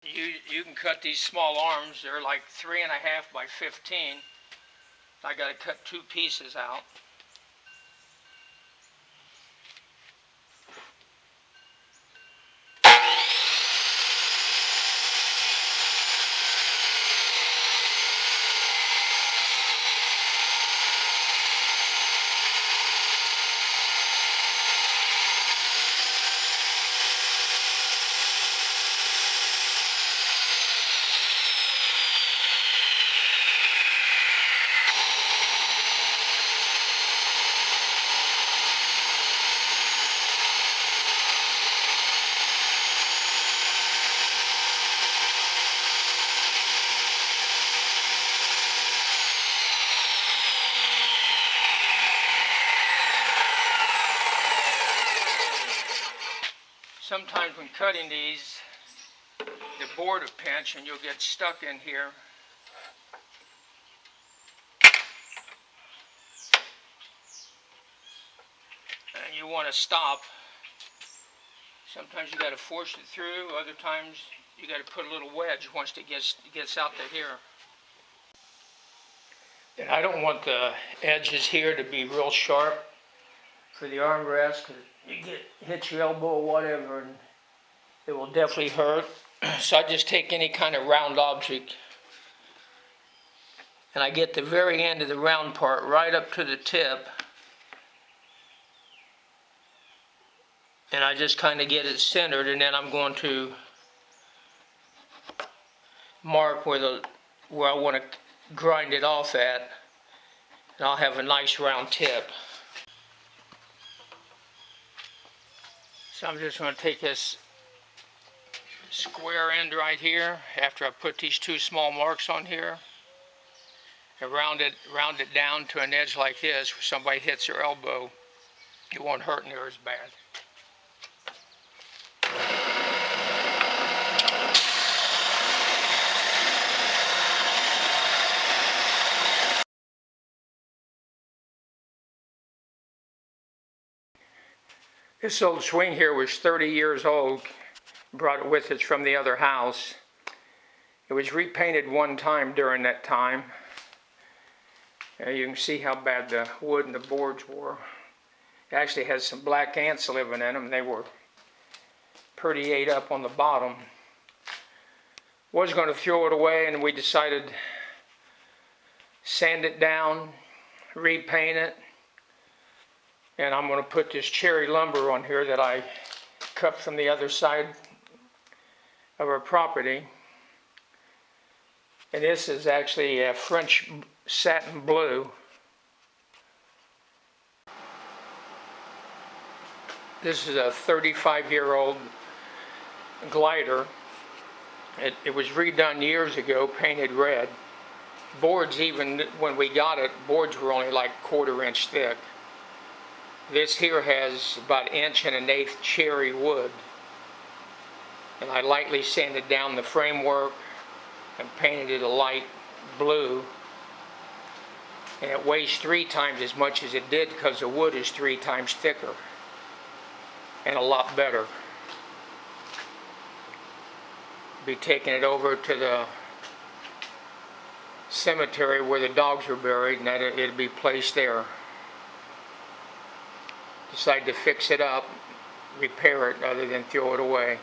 You can cut these small arms. They're like 3.5 by 15. I got to cut 2 pieces out. Sometimes when cutting these, the board will pinch and you'll get stuck in here. And you want to stop. Sometimes you got to force it through, other times you got to put a little wedge once it gets out to here. And I don't want the edges here to be real sharp for the armrest, because you hit your elbow or whatever and it will definitely hurt. So I just take any kind of round object and I get the very end of the round part right up to the tip, and I just kind of get it centered, and then I'm going to mark where I want to grind it off at, and I'll have a nice round tip. So I'm just going to take this square end right here after I put these 2 small marks on here and round it down to an edge like this where somebody hits their elbow. It won't hurt near as bad. This old swing here was 30 years old. Brought it with us from the other house. It was repainted one time during that time. You can see how bad the wood and the boards were. It actually had some black ants living in them. They were pretty ate up on the bottom. Was going to throw it away, and we decided sand it down, repaint it, and I'm going to put this cherry lumber on here that I cut from the other side of our property. And this is actually a French satin blue. This is a 35-year-old glider. It was redone years ago, painted red. Boards, even when we got it, boards were only like 1/4 inch thick. This here has about 1 1/8 cherry wood. And I lightly sanded down the framework and painted it a light blue. And it weighs 3 times as much as it did because the wood is 3 times thicker and a lot better. Be taking it over to the cemetery where the dogs were buried, and that it'd be placed there. Decide to fix it up, repair it, rather than throw it away.